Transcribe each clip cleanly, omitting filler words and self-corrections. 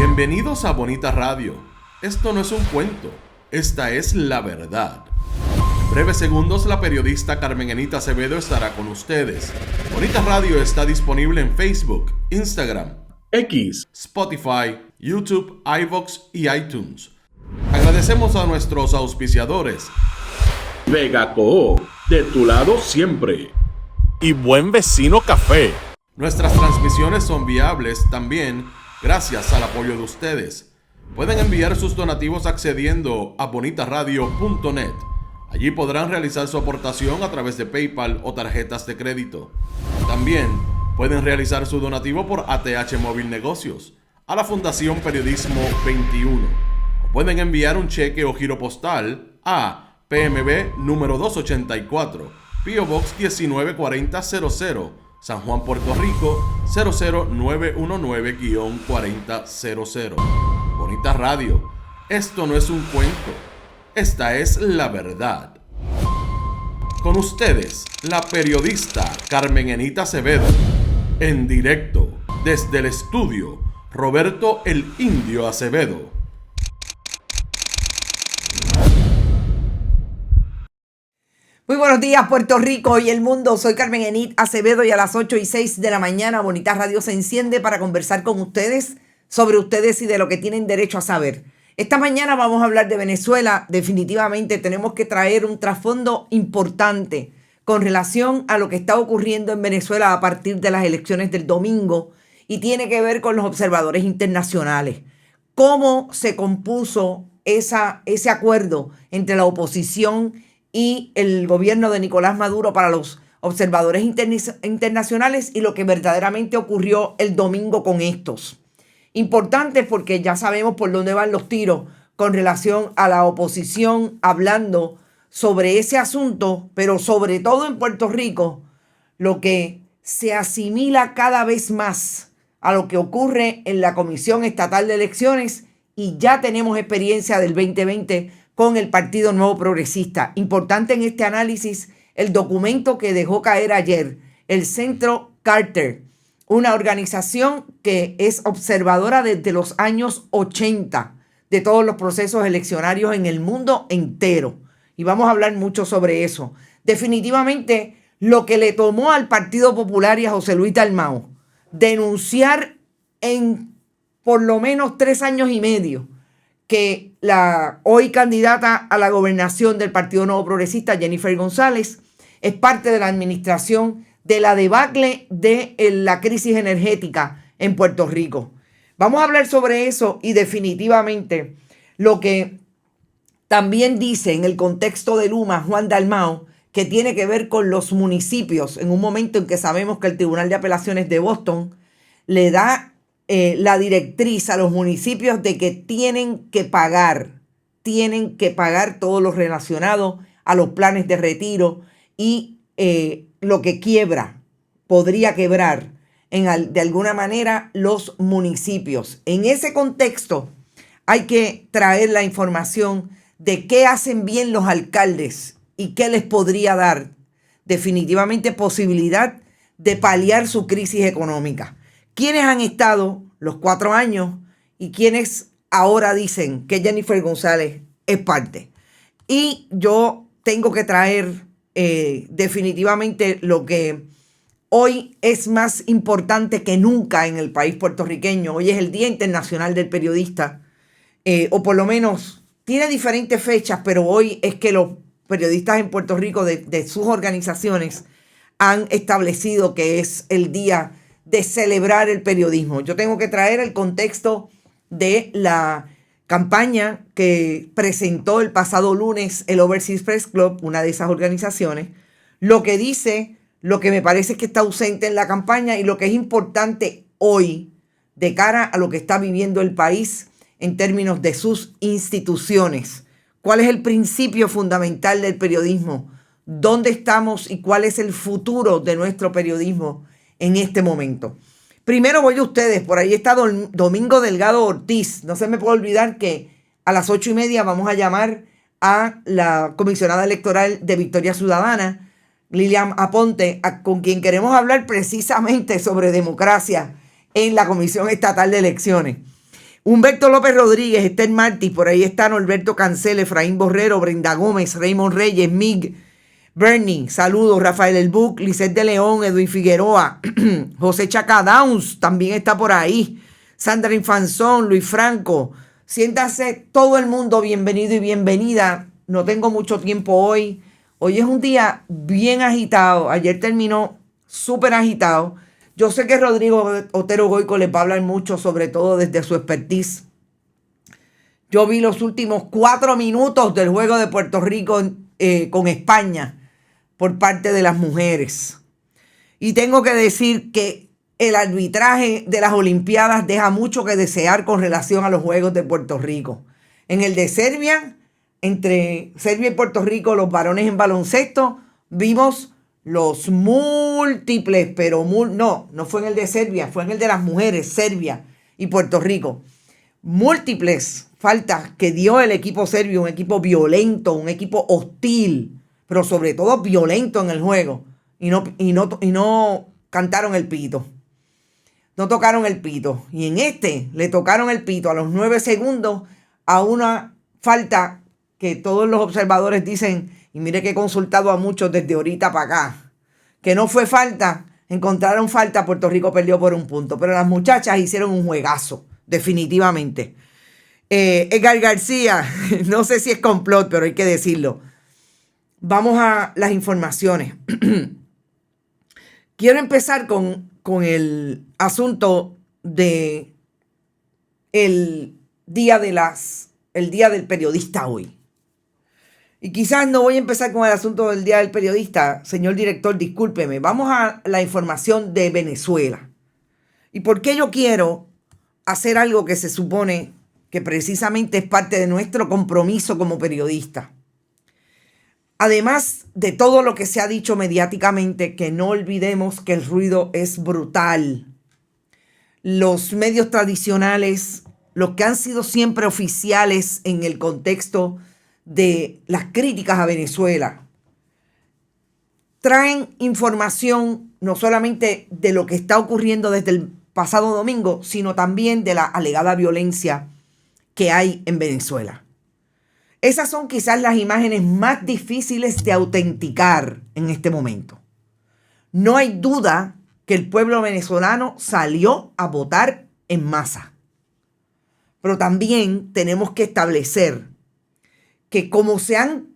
Bienvenidos a Bonita Radio. Esto no es un cuento, esta es la verdad. En breves segundos la periodista Carmen Enita Acevedo estará con ustedes. Bonita Radio está disponible en Facebook, Instagram, X, Spotify, YouTube, iVoox y iTunes. Agradecemos a nuestros auspiciadores. Vega Coop, de tu lado siempre. Y Buen Vecino Café. Nuestras transmisiones son viables también gracias al apoyo de ustedes. Pueden enviar sus donativos accediendo a bonitaradio.net. Allí podrán realizar su aportación a través de PayPal o tarjetas de crédito. También pueden realizar su donativo por ATH Móvil Negocios a la Fundación Periodismo 21. O pueden enviar un cheque o giro postal a PMB número 284, P.O. Box 194000, San Juan, Puerto Rico 00919-4000. Bonita Radio, esto no es un cuento, esta es la verdad. Con ustedes, la periodista Carmen Enita Acevedo, en directo desde el estudio Roberto el Indio Acevedo. Muy buenos días, Puerto Rico y el mundo. Soy Carmen Enita Acevedo y a las 8:06 de la mañana Bonita Radio se enciende para conversar con ustedes sobre ustedes y de lo que tienen derecho a saber. Esta mañana vamos a hablar de Venezuela. Definitivamente tenemos que traer un trasfondo importante con relación a lo que está ocurriendo en Venezuela a partir de las elecciones del domingo y tiene que ver con los observadores internacionales. ¿Cómo se compuso ese acuerdo entre la oposición y el gobierno de Nicolás Maduro para los observadores internacionales y lo que verdaderamente ocurrió el domingo con estos? Importante porque ya sabemos por dónde van los tiros con relación a la oposición hablando sobre ese asunto, pero sobre todo en Puerto Rico, lo que se asimila cada vez más a lo que ocurre en la Comisión Estatal de Elecciones y ya tenemos experiencia del 2020 con el Partido Nuevo Progresista. Importante en este análisis el documento que dejó caer ayer el Centro Carter, una organización que es observadora desde los años 80 de todos los procesos eleccionarios en el mundo entero. Y vamos a hablar mucho sobre eso. Definitivamente, lo que le tomó al Partido Popular y a José Luis Dalmau denunciar en por lo menos 3 años y medio que la hoy candidata a la gobernación del Partido Nuevo Progresista, Jennifer González, es parte de la administración de la debacle de la crisis energética en Puerto Rico. Vamos a hablar sobre eso y definitivamente lo que también dice en el contexto de Luma Juan Dalmau, que tiene que ver con los municipios, en un momento en que sabemos que el Tribunal de Apelaciones de Boston le da la directriz a los municipios de que tienen que pagar todo lo relacionado a los planes de retiro y lo que podría quebrar de alguna manera los municipios. En ese contexto hay que traer la información de qué hacen bien los alcaldes y qué les podría dar definitivamente posibilidad de paliar su crisis económica. ¿Quiénes han estado los 4 años y quiénes ahora dicen que Jennifer González es parte? Y yo tengo que traer definitivamente lo que hoy es más importante que nunca en el país puertorriqueño. Hoy es el Día Internacional del Periodista, o por lo menos tiene diferentes fechas, pero hoy es que los periodistas en Puerto Rico de sus organizaciones han establecido que es el día de celebrar el periodismo. Yo tengo que traer el contexto de la campaña que presentó el pasado lunes el Overseas Press Club, una de esas organizaciones, lo que dice, lo que me parece que está ausente en la campaña y lo que es importante hoy de cara a lo que está viviendo el país en términos de sus instituciones. ¿Cuál es el principio fundamental del periodismo? ¿Dónde estamos y cuál es el futuro de nuestro periodismo en este momento? Primero voy a ustedes, por ahí está Domingo Delgado Ortiz. No se me puede olvidar que a las 8:30 vamos a llamar a la comisionada electoral de Victoria Ciudadana, Lilian Aponte, con quien queremos hablar precisamente sobre democracia en la Comisión Estatal de Elecciones. Humberto López Rodríguez, Esther Martí, por ahí está Norberto Cancel, Efraín Borrero, Brenda Gómez, Raymond Reyes, Mig, Bernie, saludos, Rafael El Buc, Lisette de León, Edwin Figueroa, José Chaca Downs, también está por ahí, Sandra Infanzón, Luis Franco. Siéntase todo el mundo bienvenido y bienvenida. No tengo mucho tiempo hoy. Hoy es un día bien agitado. Ayer terminó súper agitado. Yo sé que Rodrigo Otero Goico les va a hablar mucho, sobre todo desde su expertise. Yo vi los últimos 4 minutos del juego de Puerto Rico con España por parte de las mujeres. Y tengo que decir que el arbitraje de las Olimpiadas deja mucho que desear con relación a los juegos de Puerto Rico. En el de Serbia, entre Serbia y Puerto Rico, los varones en baloncesto, vimos los múltiples, pero no fue en el de Serbia, fue en el de las mujeres, Serbia y Puerto Rico. Múltiples faltas que dio el equipo serbio, un equipo violento, un equipo hostil, pero sobre todo violento en el juego. Y no cantaron el pito. No tocaron el pito. Y en este le tocaron el pito a los 9 segundos a una falta que todos los observadores dicen, y mire que he consultado a muchos desde ahorita para acá, que no fue falta, encontraron falta, Puerto Rico perdió por 1 punto. Pero las muchachas hicieron un juegazo, definitivamente. Edgar García, no sé si es complot, pero hay que decirlo. Vamos a las informaciones. Quiero empezar con el asunto de el día del periodista hoy. Y quizás no voy a empezar con el asunto del Día del Periodista. Señor director, discúlpeme. Vamos a la información de Venezuela. ¿Y por qué yo quiero hacer algo que se supone que precisamente es parte de nuestro compromiso como periodistas? Además de todo lo que se ha dicho mediáticamente, que no olvidemos que el ruido es brutal. Los medios tradicionales, los que han sido siempre oficiales en el contexto de las críticas a Venezuela, traen información no solamente de lo que está ocurriendo desde el pasado domingo, sino también de la alegada violencia que hay en Venezuela. Esas son quizás las imágenes más difíciles de autenticar en este momento. No hay duda que el pueblo venezolano salió a votar en masa. Pero también tenemos que establecer que como se han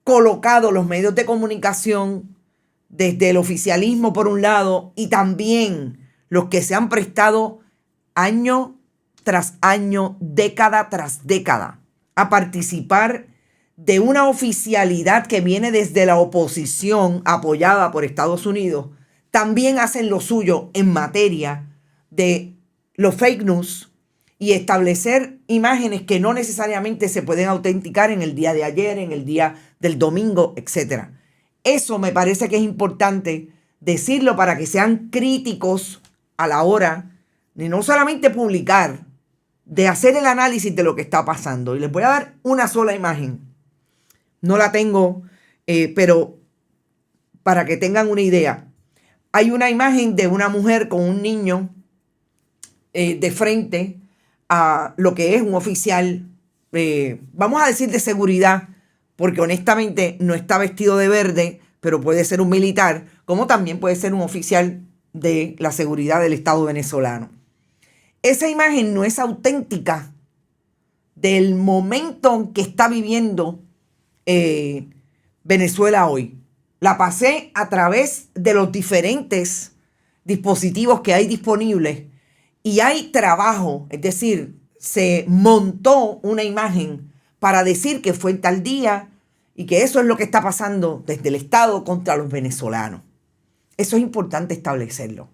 colocado los medios de comunicación desde el oficialismo por un lado y también los que se han prestado año tras año, década tras década, a participar de una oficialidad que viene desde la oposición apoyada por Estados Unidos, también hacen lo suyo en materia de los fake news y establecer imágenes que no necesariamente se pueden autenticar en el día de ayer, en el día del domingo, etc. Eso me parece que es importante decirlo para que sean críticos a la hora de no solamente publicar, de hacer el análisis de lo que está pasando. Y les voy a dar una sola imagen. No la tengo, pero para que tengan una idea. Hay una imagen de una mujer con un niño de frente a lo que es un oficial, vamos a decir de seguridad, porque honestamente no está vestido de verde, pero puede ser un militar, como también puede ser un oficial de la seguridad del Estado venezolano. Esa imagen no es auténtica del momento en que está viviendo Venezuela hoy. La pasé a través de los diferentes dispositivos que hay disponibles y hay trabajo, es decir, se montó una imagen para decir que fue en tal día y que eso es lo que está pasando desde el Estado contra los venezolanos. Eso es importante establecerlo,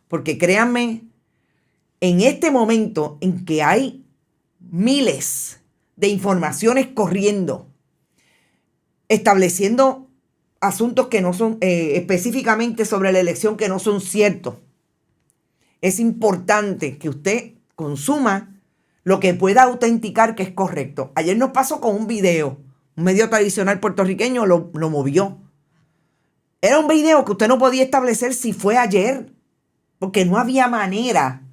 porque créanme, en este momento en que hay miles de informaciones corriendo, estableciendo asuntos que no son específicamente sobre la elección que no son ciertos, es importante que usted consuma lo que pueda autenticar que es correcto. Ayer nos pasó con un video, un medio tradicional puertorriqueño lo movió. Era un video que usted no podía establecer si fue ayer, porque no había manera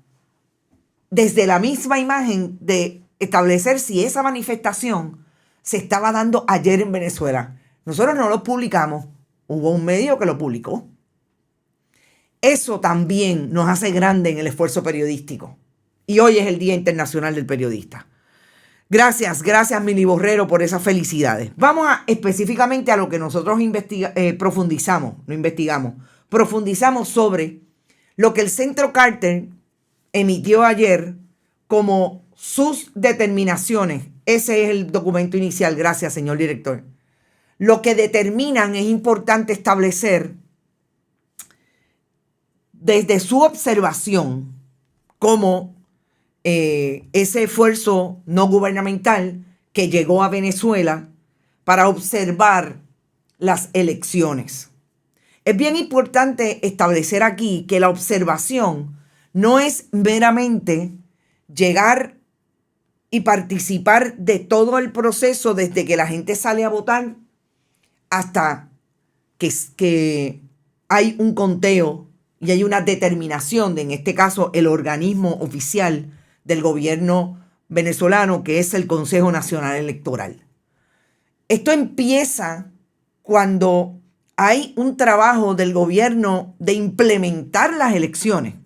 desde la misma imagen de establecer si esa manifestación se estaba dando ayer en Venezuela. Nosotros no lo publicamos, hubo un medio que lo publicó. Eso también nos hace grande en el esfuerzo periodístico. Y hoy es el Día Internacional del Periodista. Gracias, Mili Borrero, por esas felicidades. Vamos específicamente a lo que nosotros profundizamos sobre lo que el Centro Carter emitió ayer como sus determinaciones. Ese es el documento inicial. Gracias, señor director. Lo que determinan es importante establecer desde su observación como ese esfuerzo no gubernamental que llegó a Venezuela para observar las elecciones. Es bien importante establecer aquí que la observación no es meramente llegar y participar de todo el proceso desde que la gente sale a votar hasta que hay un conteo y hay una determinación de, en este caso, el organismo oficial del gobierno venezolano, que es el Consejo Nacional Electoral. Esto empieza cuando hay un trabajo del gobierno de implementar las elecciones.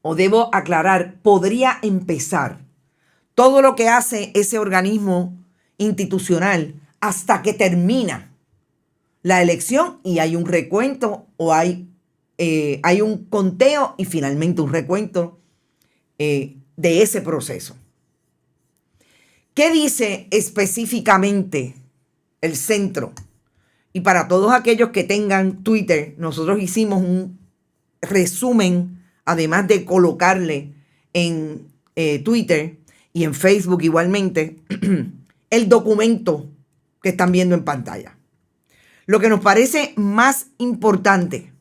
O debo aclarar, podría empezar todo lo que hace ese organismo institucional hasta que termina la elección y hay un recuento o hay un conteo y finalmente un recuento de ese proceso. ¿Qué dice específicamente el centro? Y para todos aquellos que tengan Twitter, nosotros hicimos un resumen, además de colocarle en Twitter y en Facebook igualmente, el documento que están viendo en pantalla. Lo que nos parece más importante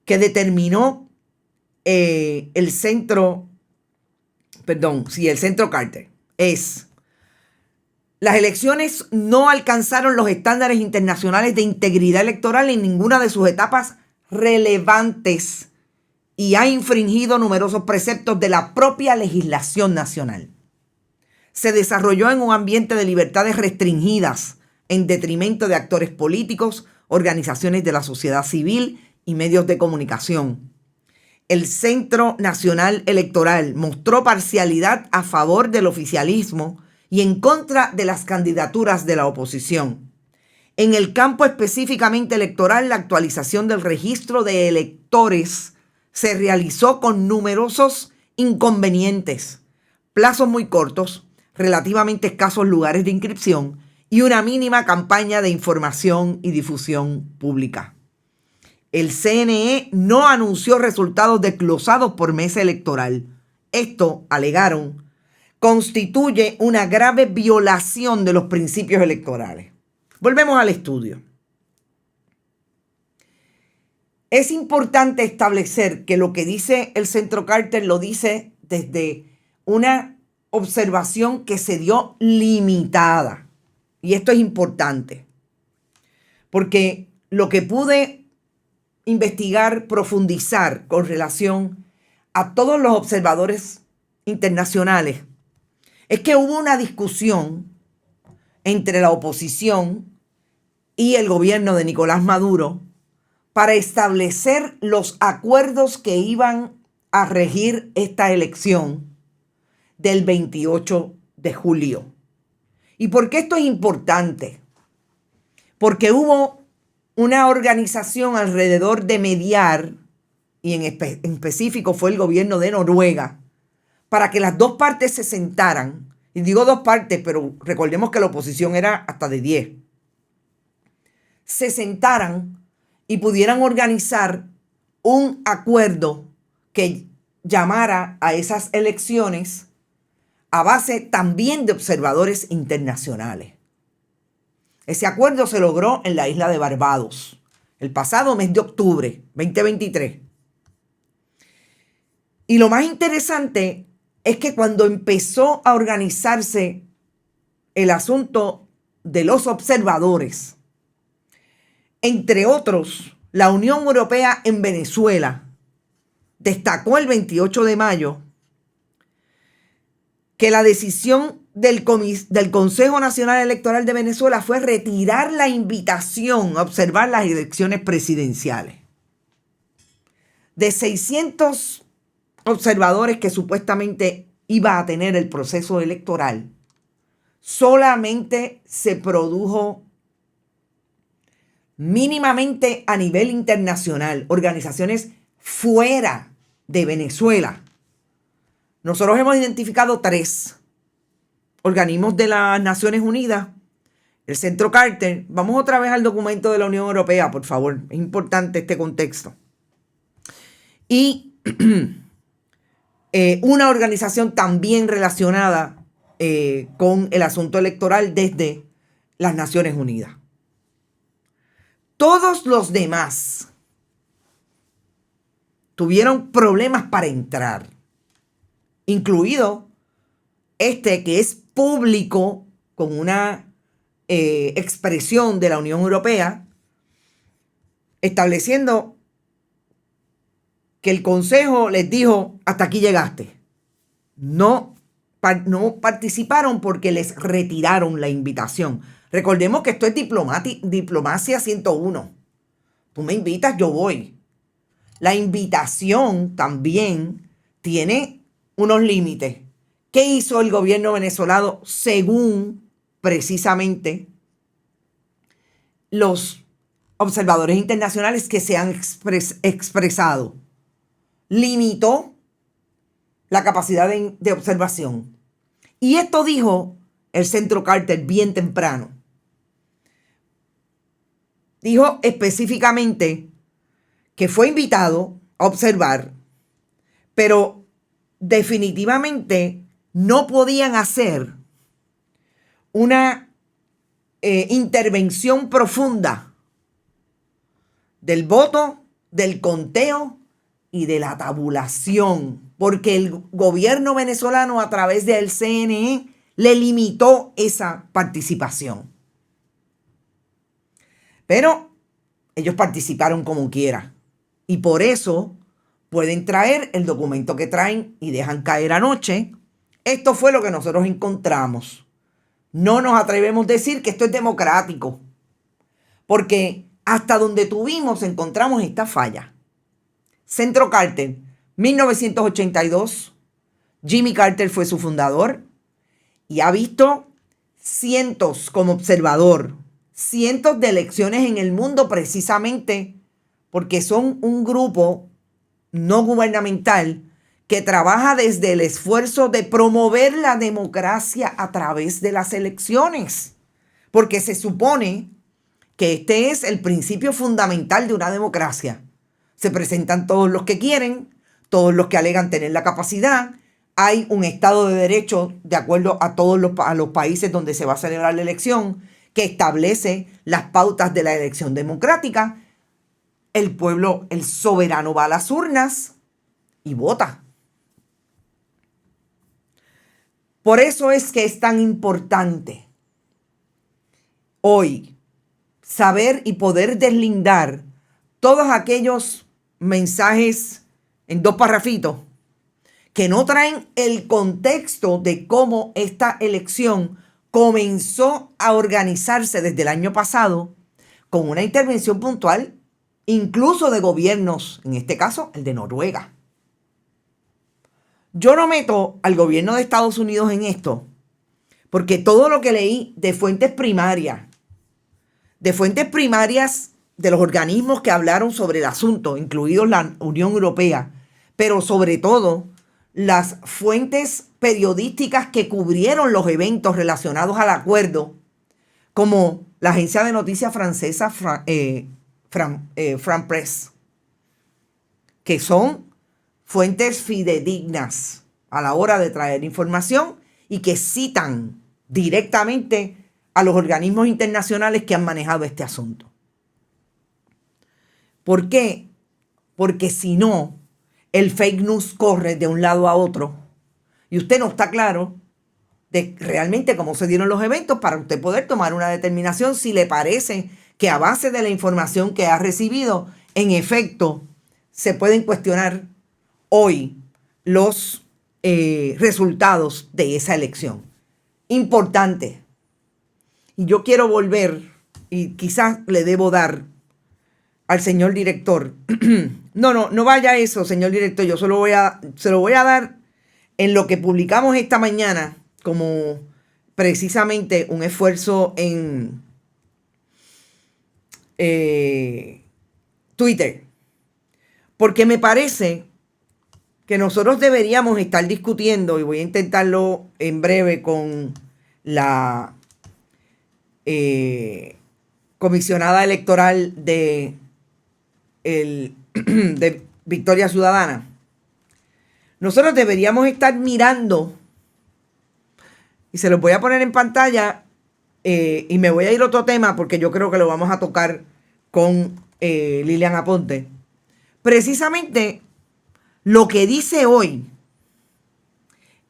que determinó el centro Carter es: las elecciones no alcanzaron los estándares internacionales de integridad electoral en ninguna de sus etapas relevantes y ha infringido numerosos preceptos de la propia legislación nacional. Se desarrolló en un ambiente de libertades restringidas en detrimento de actores políticos, organizaciones de la sociedad civil y medios de comunicación. El Centro Nacional Electoral mostró parcialidad a favor del oficialismo y en contra de las candidaturas de la oposición. En el campo específicamente electoral, la actualización del registro de electores se realizó con numerosos inconvenientes, plazos muy cortos, relativamente escasos lugares de inscripción y una mínima campaña de información y difusión pública. El CNE no anunció resultados desglosados por mesa electoral. Esto, alegaron, constituye una grave violación de los principios electorales. Volvemos al estudio. Es importante establecer que lo que dice el Centro Carter lo dice desde una observación que se dio limitada. Y esto es importante, porque lo que pude investigar, profundizar con relación a todos los observadores internacionales es que hubo una discusión entre la oposición y el gobierno de Nicolás Maduro para establecer los acuerdos que iban a regir esta elección del 28 de julio. ¿Y por qué esto es importante? Porque hubo una organización alrededor de mediar, y en específico fue el gobierno de Noruega, para que las dos partes se sentaran. Y digo dos partes, pero recordemos que la oposición era hasta de 10. Se sentaran y pudieran organizar un acuerdo que llamara a esas elecciones a base también de observadores internacionales. Ese acuerdo se logró en la isla de Barbados el pasado mes de octubre 2023. Y lo más interesante es que cuando empezó a organizarse el asunto de los observadores, entre otros, la Unión Europea en Venezuela destacó el 28 de mayo que la decisión del Consejo Nacional Electoral de Venezuela fue retirar la invitación a observar las elecciones presidenciales. De 600 observadores que supuestamente iba a tener el proceso electoral, solamente se produjo mínimamente a nivel internacional, organizaciones fuera de Venezuela. Nosotros hemos identificado 3 organismos de las Naciones Unidas, el Centro Carter. Vamos otra vez al documento de la Unión Europea, por favor. Es importante este contexto. Y una organización también relacionada con el asunto electoral desde las Naciones Unidas. Todos los demás tuvieron problemas para entrar, incluido este que es público con una expresión de la Unión Europea estableciendo que el Consejo les dijo: hasta aquí llegaste. No participaron porque les retiraron la invitación. Recordemos que esto es diplomacia 101. Tú me invitas, yo voy. La invitación también tiene unos límites. ¿Qué hizo el gobierno venezolano según precisamente los observadores internacionales que se han expresado? Limitó la capacidad de observación. Y esto dijo el Centro Carter bien temprano. Dijo específicamente que fue invitado a observar, pero definitivamente no podían hacer una intervención profunda del voto, del conteo y de la tabulación, porque el gobierno venezolano a través del CNE le limitó esa participación. Pero ellos participaron como quiera y por eso pueden traer el documento que traen y dejan caer anoche. Esto fue lo que nosotros encontramos. No nos atrevemos a decir que esto es democrático, porque hasta donde tuvimos encontramos esta falla. Centro Carter, 1982. Jimmy Carter fue su fundador y ha visto cientos como observador, cientos de elecciones en el mundo precisamente porque son un grupo no gubernamental que trabaja desde el esfuerzo de promover la democracia a través de las elecciones, porque se supone que este es el principio fundamental de una democracia. Se presentan todos los que quieren, todos los que alegan tener la capacidad. Hay un Estado de Derecho de acuerdo a todos los países donde se va a celebrar la elección, que establece las pautas de la elección democrática. El pueblo, el soberano, va a las urnas y vota. Por eso es que es tan importante hoy saber y poder deslindar todos aquellos mensajes en 2 parrafitos que no traen el contexto de cómo esta elección comenzó a organizarse desde el año pasado con una intervención puntual, incluso de gobiernos, en este caso el de Noruega. Yo no meto al gobierno de Estados Unidos en esto, porque todo lo que leí de fuentes primarias de los organismos que hablaron sobre el asunto, incluidos la Unión Europea, pero sobre todo las fuentes periodísticas que cubrieron los eventos relacionados al acuerdo, como la agencia de noticias francesa France Press, que son fuentes fidedignas a la hora de traer información y que citan directamente a los organismos internacionales que han manejado este asunto. ¿Por qué? Porque si no, el fake news corre de un lado a otro y usted no está claro de realmente cómo se dieron los eventos para usted poder tomar una determinación si le parece que a base de la información que ha recibido, en efecto, se pueden cuestionar hoy los resultados de esa elección. Importante. Y yo quiero volver, y quizás le debo dar al señor director. No vaya a eso, señor director. Yo se lo voy a dar en lo que publicamos esta mañana como precisamente un esfuerzo en Twitter. Porque me parece que nosotros deberíamos estar discutiendo, y voy a intentarlo en breve con la comisionada electoral de Victoria Ciudadana. Nosotros deberíamos estar mirando, y se los voy a poner en pantalla, y me voy a ir a otro tema porque yo creo que lo vamos a tocar con Lilian Aponte. Precisamente lo que dice hoy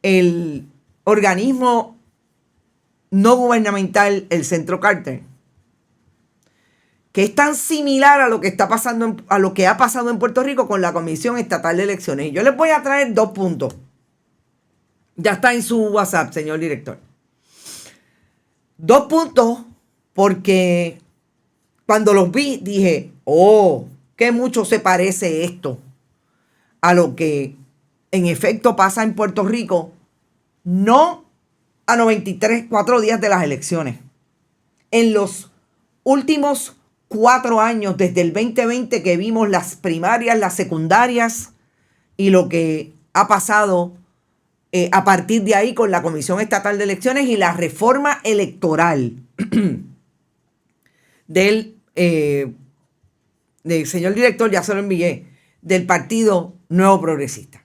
el organismo no gubernamental, el Centro Carter, que es tan similar a lo que está pasando, a lo que ha pasado en Puerto Rico con la Comisión Estatal de Elecciones. Y yo les voy a traer 2 puntos. Ya está en su WhatsApp, señor director. 2 puntos, porque cuando los vi dije, oh, qué mucho se parece esto a lo que en efecto pasa en Puerto Rico, no a 4 días de las elecciones. En los últimos 4 años, desde el 2020 que vimos las primarias, las secundarias y lo que ha pasado a partir de ahí con la Comisión Estatal de Elecciones y la reforma electoral del señor director, ya se lo envié, del Partido Nuevo Progresista.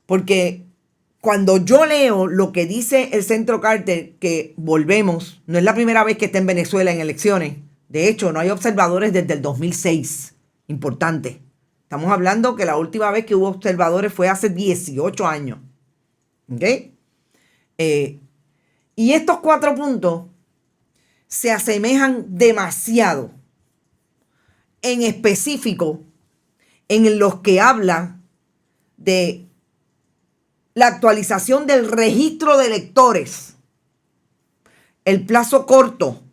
Porque cuando yo leo lo que dice el Centro Carter, que volvemos, no es la primera vez que está en Venezuela en elecciones. De hecho, no hay observadores desde el 2006. Importante. Estamos hablando que la última vez que hubo observadores fue hace 18 años. ¿Ok? Y estos 4 puntos se asemejan demasiado, en específico, en los que habla de la actualización del registro de electores, el plazo corto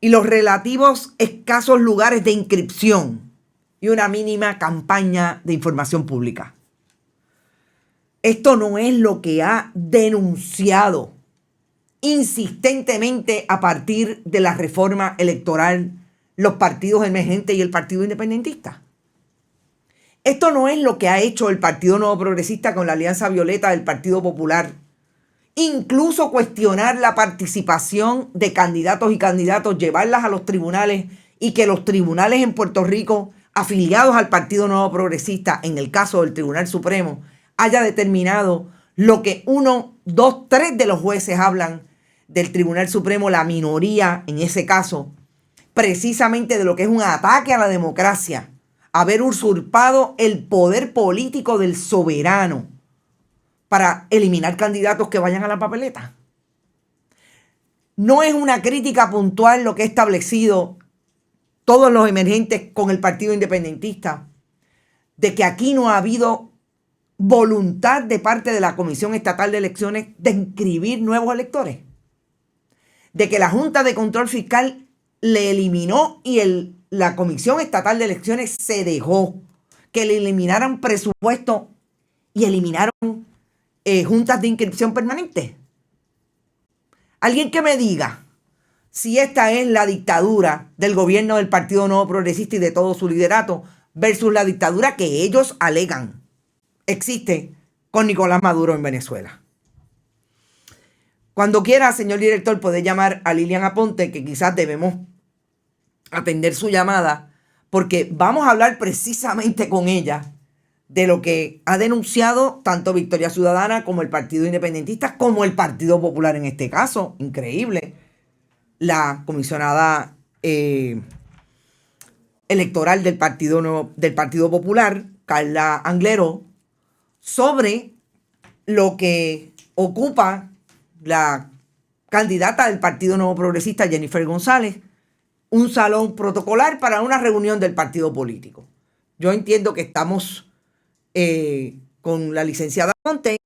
y los relativos escasos lugares de inscripción y una mínima campaña de información pública. Esto no es lo que ha denunciado insistentemente a partir de la reforma electoral los partidos emergentes y el Partido Independentista. Esto no es lo que ha hecho el Partido Nuevo Progresista con la Alianza Violeta del Partido Popular. Incluso cuestionar la participación de candidatos y candidatos, llevarlas a los tribunales y que los tribunales en Puerto Rico, afiliados al Partido Nuevo Progresista, en el caso del Tribunal Supremo, haya determinado lo que 1, 2, 3 de los jueces hablan del Tribunal Supremo, la minoría en ese caso, precisamente de lo que es un ataque a la democracia, haber usurpado el poder político del soberano para eliminar candidatos que vayan a la papeleta. No es una crítica puntual lo que ha establecido todos los emergentes con el Partido Independentista, de que aquí no ha habido voluntad de parte de la Comisión Estatal de Elecciones de inscribir nuevos electores, de que la Junta de Control Fiscal le eliminó y la Comisión Estatal de Elecciones se dejó que le eliminaran presupuesto y eliminaron juntas de inscripción permanente. Alguien que me diga si esta es la dictadura del gobierno del Partido Nuevo Progresista y de todo su liderato versus la dictadura que ellos alegan existe con Nicolás Maduro en Venezuela. Cuando quiera, señor director, puede llamar a Lilian Aponte, que quizás debemos atender su llamada, porque vamos a hablar precisamente con ella de lo que ha denunciado tanto Victoria Ciudadana como el Partido Independentista, como el Partido Popular en este caso. Increíble. La comisionada electoral del Partido Popular, Carla Anglero, sobre lo que ocupa la candidata del Partido Nuevo Progresista, Jennifer González, un salón protocolar para una reunión del partido político. Yo entiendo que estamos con la licenciada Ponte,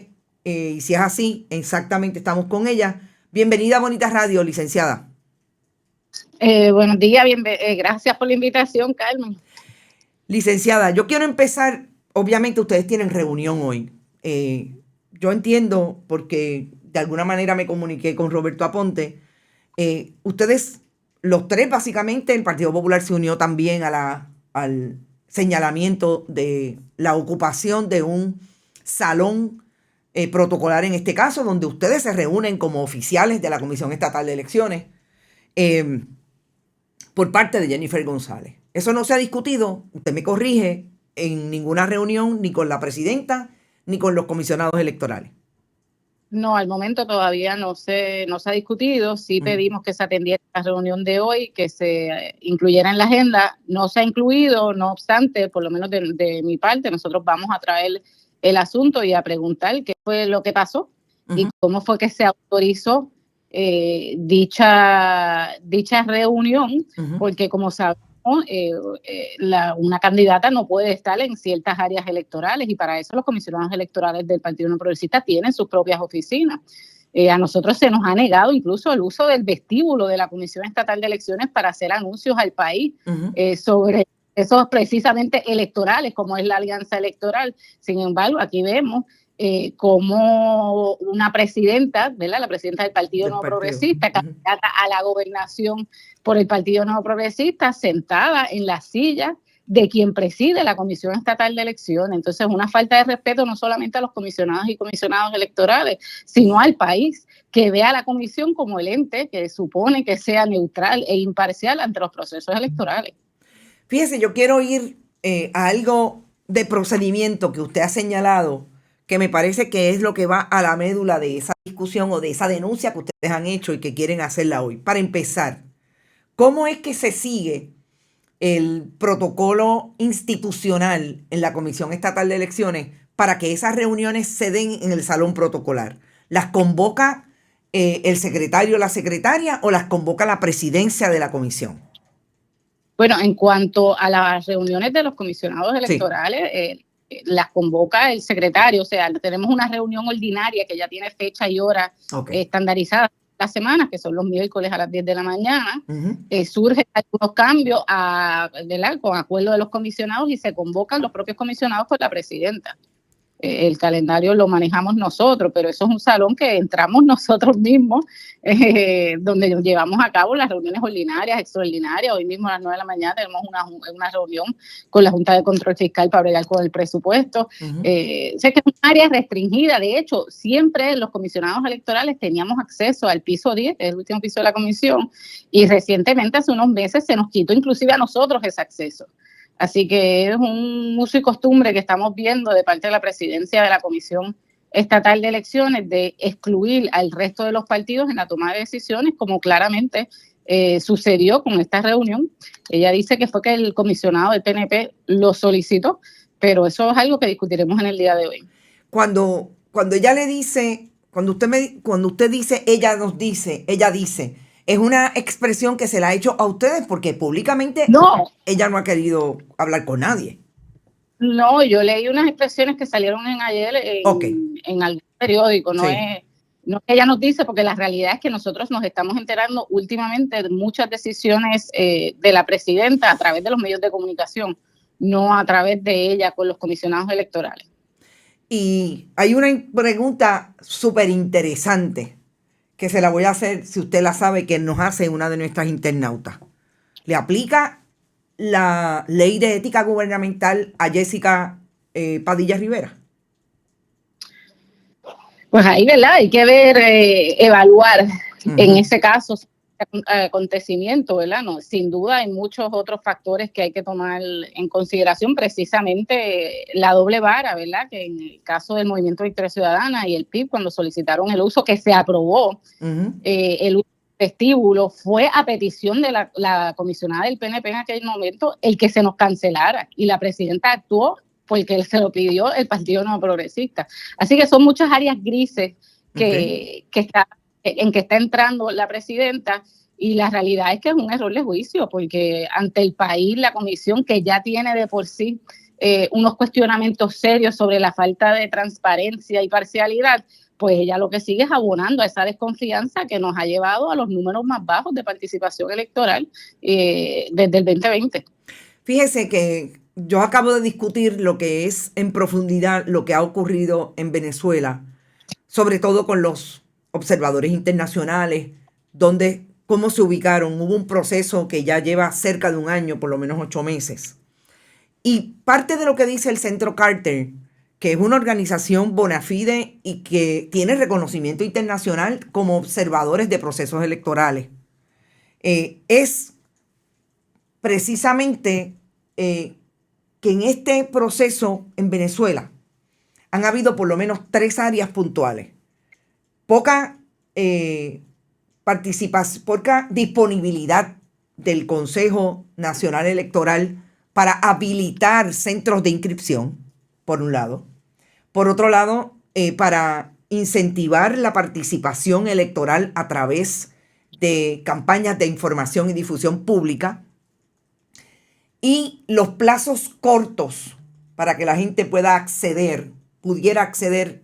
y si es así, exactamente estamos con ella. Bienvenida a Bonita Radio, licenciada. Buenos días, gracias por la invitación, Carmen. Licenciada, yo quiero empezar, obviamente ustedes tienen reunión hoy. Yo entiendo, porque de alguna manera me comuniqué con Roberto Aponte, ustedes, los tres básicamente, el Partido Popular se unió también al señalamiento de la ocupación de un salón protocolar en este caso, donde ustedes se reúnen como oficiales de la Comisión Estatal de Elecciones por parte de Jennifer González. Eso no se ha discutido, usted me corrige, en ninguna reunión, ni con la presidenta, ni con los comisionados electorales. No, al momento todavía no se ha discutido. Sí pedimos que se atendiera la reunión de hoy, que se incluyera en la agenda. No se ha incluido, no obstante, por lo menos de mi parte, nosotros vamos a traer el asunto y a preguntar qué fue lo que pasó y cómo fue que se autorizó dicha reunión, porque como sabemos, una candidata no puede estar en ciertas áreas electorales y para eso los comisionados electorales del Partido No Progresista tienen sus propias oficinas. A nosotros se nos ha negado incluso el uso del vestíbulo de la Comisión Estatal de Elecciones para hacer anuncios al país sobre esos precisamente electorales, como es la alianza electoral. Sin embargo, aquí vemos como una presidenta, ¿verdad? La presidenta del Partido Nuevo Progresista, candidata a la gobernación por el Partido Nuevo Progresista, sentada en la silla de quien preside la Comisión Estatal de Elecciones. Entonces, una falta de respeto no solamente a los comisionados y comisionados electorales, sino al país, que ve a la comisión como el ente que supone que sea neutral e imparcial ante los procesos electorales. Fíjese, yo quiero ir a algo de procedimiento que usted ha señalado, que me parece que es lo que va a la médula de esa discusión o de esa denuncia que ustedes han hecho y que quieren hacerla hoy. Para empezar, ¿cómo es que se sigue el protocolo institucional en la Comisión Estatal de Elecciones para que esas reuniones se den en el salón protocolar? ¿Las convoca el secretario o la secretaria o las convoca la presidencia de la comisión? Bueno, en cuanto a las reuniones de los comisionados electorales, las convoca el secretario. O sea, tenemos una reunión ordinaria que ya tiene fecha y hora estandarizada las semanas, que son los miércoles a las 10 de la mañana. Surgen algunos cambios ¿verdad? Con acuerdo de los comisionados y se convocan los propios comisionados por la presidenta. El calendario lo manejamos nosotros, pero eso es un salón que entramos nosotros mismos, donde llevamos a cabo las reuniones ordinarias, extraordinarias. Hoy mismo a las 9 de la mañana tenemos una reunión con la Junta de Control Fiscal para bregar con el presupuesto. Sé que es un área restringida. De hecho, siempre los comisionados electorales teníamos acceso al piso 10, que es el último piso de la comisión, y recientemente, hace unos meses, se nos quitó inclusive a nosotros ese acceso. Así que es un uso y costumbre que estamos viendo de parte de la presidencia de la Comisión Estatal de Elecciones de excluir al resto de los partidos en la toma de decisiones, como claramente sucedió con esta reunión. Ella dice que fue que el comisionado del PNP lo solicitó, pero eso es algo que discutiremos en el día de hoy. Cuando ella le dice, cuando usted dice, ella dice, es una expresión que se la ha hecho a ustedes porque públicamente ella no ha querido hablar con nadie. No, yo leí unas expresiones que salieron ayer en algún periódico. No es que ella nos dice, porque la realidad es que nosotros nos estamos enterando últimamente de muchas decisiones de la presidenta a través de los medios de comunicación, no a través de ella con los comisionados electorales. Y hay una pregunta súper interesante que se la voy a hacer, si usted la sabe, que nos hace una de nuestras internautas. ¿Le aplica la ley de ética gubernamental a Jessica Padilla Rivera? Pues ahí, ¿verdad? Hay que ver, evaluar en ese caso acontecimiento, ¿verdad? No, sin duda hay muchos otros factores que hay que tomar en consideración, precisamente la doble vara, ¿verdad? Que en el caso del Movimiento Victoria Ciudadana y el PIB, cuando solicitaron el uso que se aprobó, el uso del vestíbulo, fue a petición de la comisionada del PNP en aquel momento el que se nos cancelara, y la presidenta actuó porque se lo pidió el Partido Nuevo Progresista. Así que son muchas áreas grises en que está entrando la presidenta, y la realidad es que es un error de juicio, porque ante el país, la comisión, que ya tiene de por sí unos cuestionamientos serios sobre la falta de transparencia y parcialidad, pues ella lo que sigue es abonando a esa desconfianza que nos ha llevado a los números más bajos de participación electoral desde el 2020. Fíjese que yo acabo de discutir lo que es en profundidad lo que ha ocurrido en Venezuela, sobre todo con los observadores internacionales, donde cómo se ubicaron. Hubo un proceso que ya lleva cerca de un año, por lo menos 8 meses. Y parte de lo que dice el Centro Carter, que es una organización bona fide y que tiene reconocimiento internacional como observadores de procesos electorales, es precisamente que en este proceso en Venezuela han habido por lo menos 3 áreas puntuales. Poca participación, poca disponibilidad del Consejo Nacional Electoral para habilitar centros de inscripción, por un lado. Por otro lado, para incentivar la participación electoral a través de campañas de información y difusión pública. Y los plazos cortos para que la gente pudiera acceder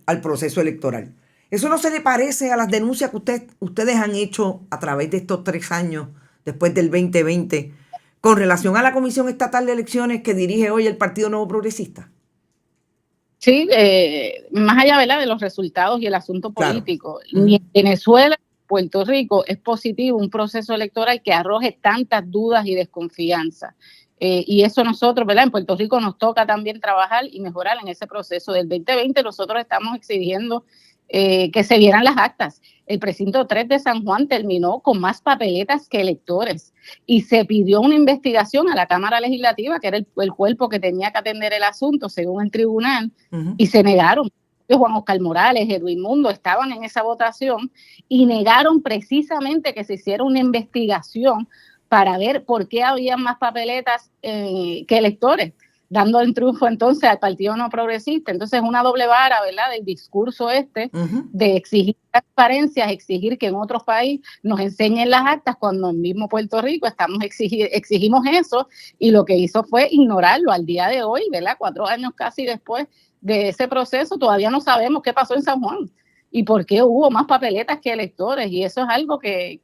al proceso electoral. ¿Eso no se le parece a las denuncias que ustedes han hecho a través de estos 3 años, después del 2020, con relación a la Comisión Estatal de Elecciones que dirige hoy el Partido Nuevo Progresista? Sí, más allá, ¿verdad?, de los resultados y el asunto político, claro. Ni en Venezuela, Puerto Rico, es positivo un proceso electoral que arroje tantas dudas y desconfianza. Y eso nosotros, ¿verdad?, en Puerto Rico nos toca también trabajar y mejorar en ese proceso. Del 2020 nosotros estamos exigiendo que se vieran las actas. El precinto 3 de San Juan terminó con más papeletas que electores y se pidió una investigación a la Cámara Legislativa, que era el cuerpo que tenía que atender el asunto según el tribunal, y se negaron. Juan Oscar Morales, Edwin Mundo estaban en esa votación y negaron precisamente que se hiciera una investigación para ver por qué había más papeletas que electores, dando el triunfo entonces al Partido No Progresista. Entonces una doble vara, ¿verdad?, del discurso de exigir transparencia, exigir que en otros países nos enseñen las actas, cuando en mismo Puerto Rico exigimos eso, y lo que hizo fue ignorarlo al día de hoy, ¿verdad?, 4 años casi después de ese proceso, todavía no sabemos qué pasó en San Juan y por qué hubo más papeletas que electores, y eso es algo que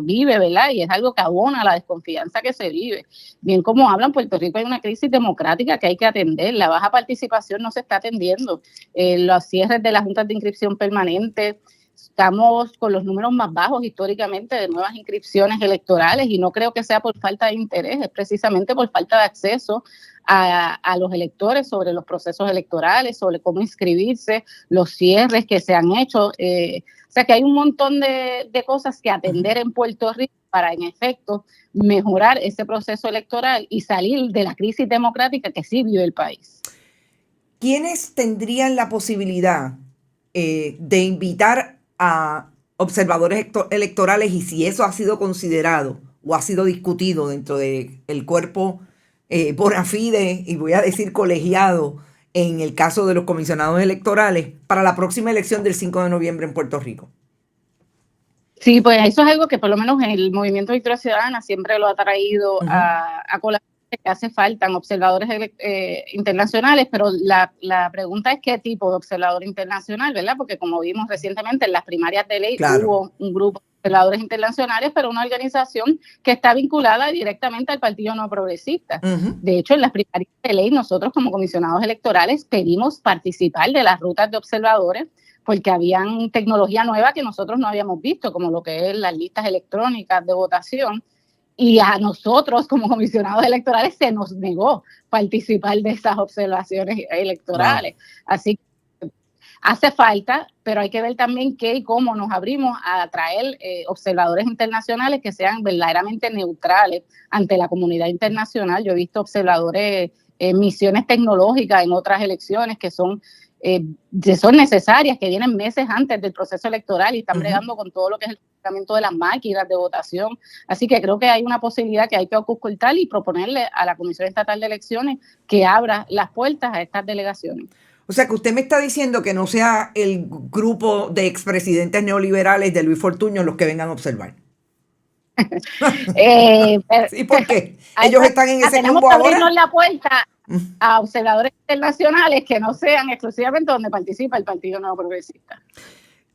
vive, ¿verdad?, y es algo que abona la desconfianza que se vive. Bien como hablan, Puerto Rico hay una crisis democrática que hay que atender, la baja participación no se está atendiendo, los cierres de las juntas de inscripción permanente, estamos con los números más bajos históricamente de nuevas inscripciones electorales, y no creo que sea por falta de interés, es precisamente por falta de acceso a los electores sobre los procesos electorales, sobre cómo inscribirse, los cierres que se han hecho. O sea que hay un montón de cosas que atender en Puerto Rico para, en efecto, mejorar ese proceso electoral y salir de la crisis democrática que sí vive el país. ¿Quiénes tendrían la posibilidad de invitar a observadores electorales, y si eso ha sido considerado o ha sido discutido dentro del cuerpo bona fide, y voy a decir colegiado, en el caso de los comisionados electorales, para la próxima elección del 5 de noviembre en Puerto Rico? Sí, pues eso es algo que por lo menos el Movimiento Victoria Ciudadana siempre lo ha traído a colación, que hace falta observadores internacionales, pero la pregunta es qué tipo de observador internacional, ¿verdad? Porque como vimos recientemente en las primarias de ley, hubo un grupo de observadores internacionales, pero una organización que está vinculada directamente al Partido No Progresista. De hecho, en las primarias de ley, nosotros como comisionados electorales pedimos participar de las rutas de observadores, porque habían tecnología nueva que nosotros no habíamos visto, como lo que es las listas electrónicas de votación, y a nosotros como comisionados electorales se nos negó participar de esas observaciones electorales. Así que hace falta, pero hay que ver también qué y cómo nos abrimos a traer observadores internacionales que sean verdaderamente neutrales ante la comunidad internacional. Yo he visto observadores en misiones tecnológicas en otras elecciones que son necesarias, que vienen meses antes del proceso electoral y están bregando con todo lo que es el funcionamiento de las máquinas de votación. Así que creo que hay una posibilidad que hay que ocultar y proponerle a la Comisión Estatal de Elecciones que abra las puertas a estas delegaciones. O sea, que usted me está diciendo que no sea el grupo de expresidentes neoliberales de Luis Fortuño los que vengan a observar. ¿Y por qué? Ellos están en ese tenemos combo que ahora. abrirnos la puerta a observadores internacionales que no sean exclusivamente donde participa el Partido Nuevo Progresista.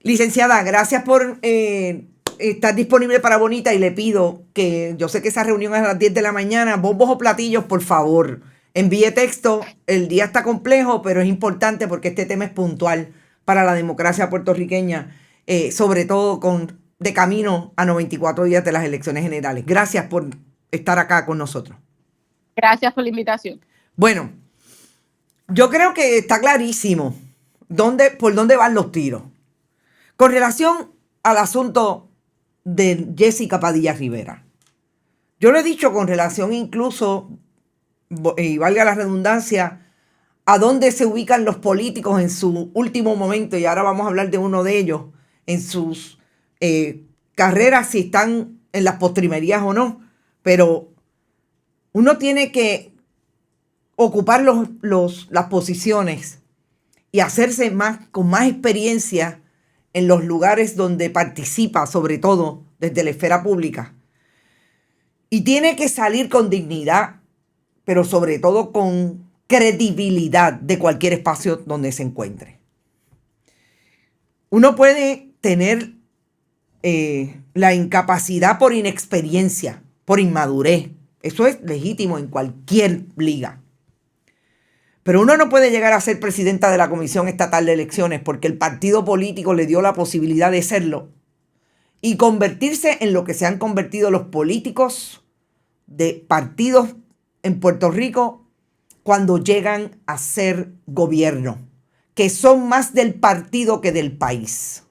Licenciada, gracias por estar disponible para Bonita, y le pido que, yo sé que esa reunión es a las 10 de la mañana, bombos o platillos, por favor, envíe texto. El día está complejo, pero es importante porque este tema es puntual para la democracia puertorriqueña, sobre todo de camino a 94 días de las elecciones generales. Gracias por estar acá con nosotros. Gracias por la invitación. Bueno, yo creo que está clarísimo por dónde van los tiros. Con relación al asunto de Jessica Padilla Rivera, yo lo he dicho con relación incluso, y valga la redundancia, a dónde se ubican los políticos en su último momento, y ahora vamos a hablar de uno de ellos, en sus carreras, si están en las postrimerías o no, pero uno tiene que ocupar las posiciones y hacerse con más experiencia en los lugares donde participa, sobre todo desde la esfera pública. Y tiene que salir con dignidad, pero sobre todo con credibilidad de cualquier espacio donde se encuentre. Uno puede tener la incapacidad por inexperiencia, por inmadurez. Eso es legítimo en cualquier liga. Pero uno no puede llegar a ser presidenta de la Comisión Estatal de Elecciones porque el partido político le dio la posibilidad de serlo y convertirse en lo que se han convertido los políticos de partidos en Puerto Rico cuando llegan a ser gobierno, que son más del partido que del país.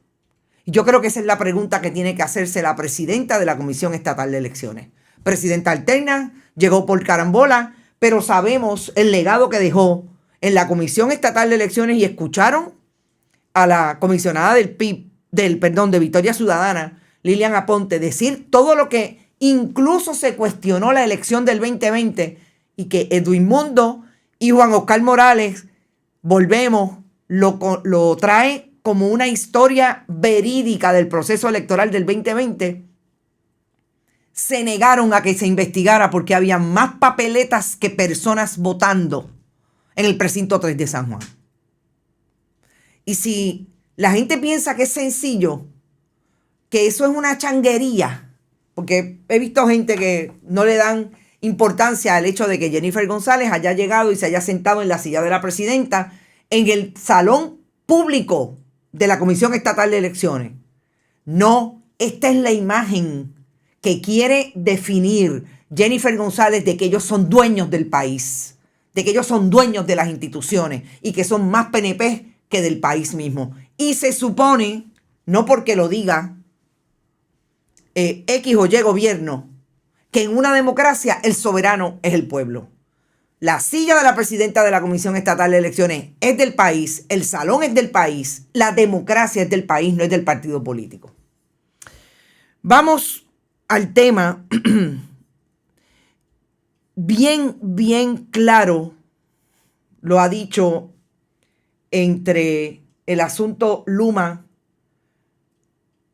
Y yo creo que esa es la pregunta que tiene que hacerse la presidenta de la Comisión Estatal de Elecciones. Presidenta alterna, llegó por carambola, pero sabemos el legado que dejó en la Comisión Estatal de Elecciones, y escucharon a la comisionada del PIB, de Victoria Ciudadana, Lilian Aponte, decir todo lo que incluso se cuestionó la elección del 2020, y que Edwin Mundo y Juan Oscar Morales, lo trae como una historia verídica del proceso electoral del 2020, se negaron a que se investigara porque había más papeletas que personas votando en el precinto 3 de San Juan. Y si la gente piensa que es sencillo, que eso es una changuería, porque he visto gente que no le dan importancia al hecho de que Jennifer González haya llegado y se haya sentado en la silla de la presidenta en el salón público de la Comisión Estatal de Elecciones. No, esta es la imagen que quiere definir Jennifer González de que ellos son dueños del país, de que ellos son dueños de las instituciones y que son más PNP que del país mismo. Y se supone, no porque lo diga X o Y gobierno, que en una democracia el soberano es el pueblo. La silla de la presidenta de la Comisión Estatal de Elecciones es del país, el salón es del país, la democracia es del país, no es del partido político. Vamos al tema bien claro, lo ha dicho entre el asunto Luma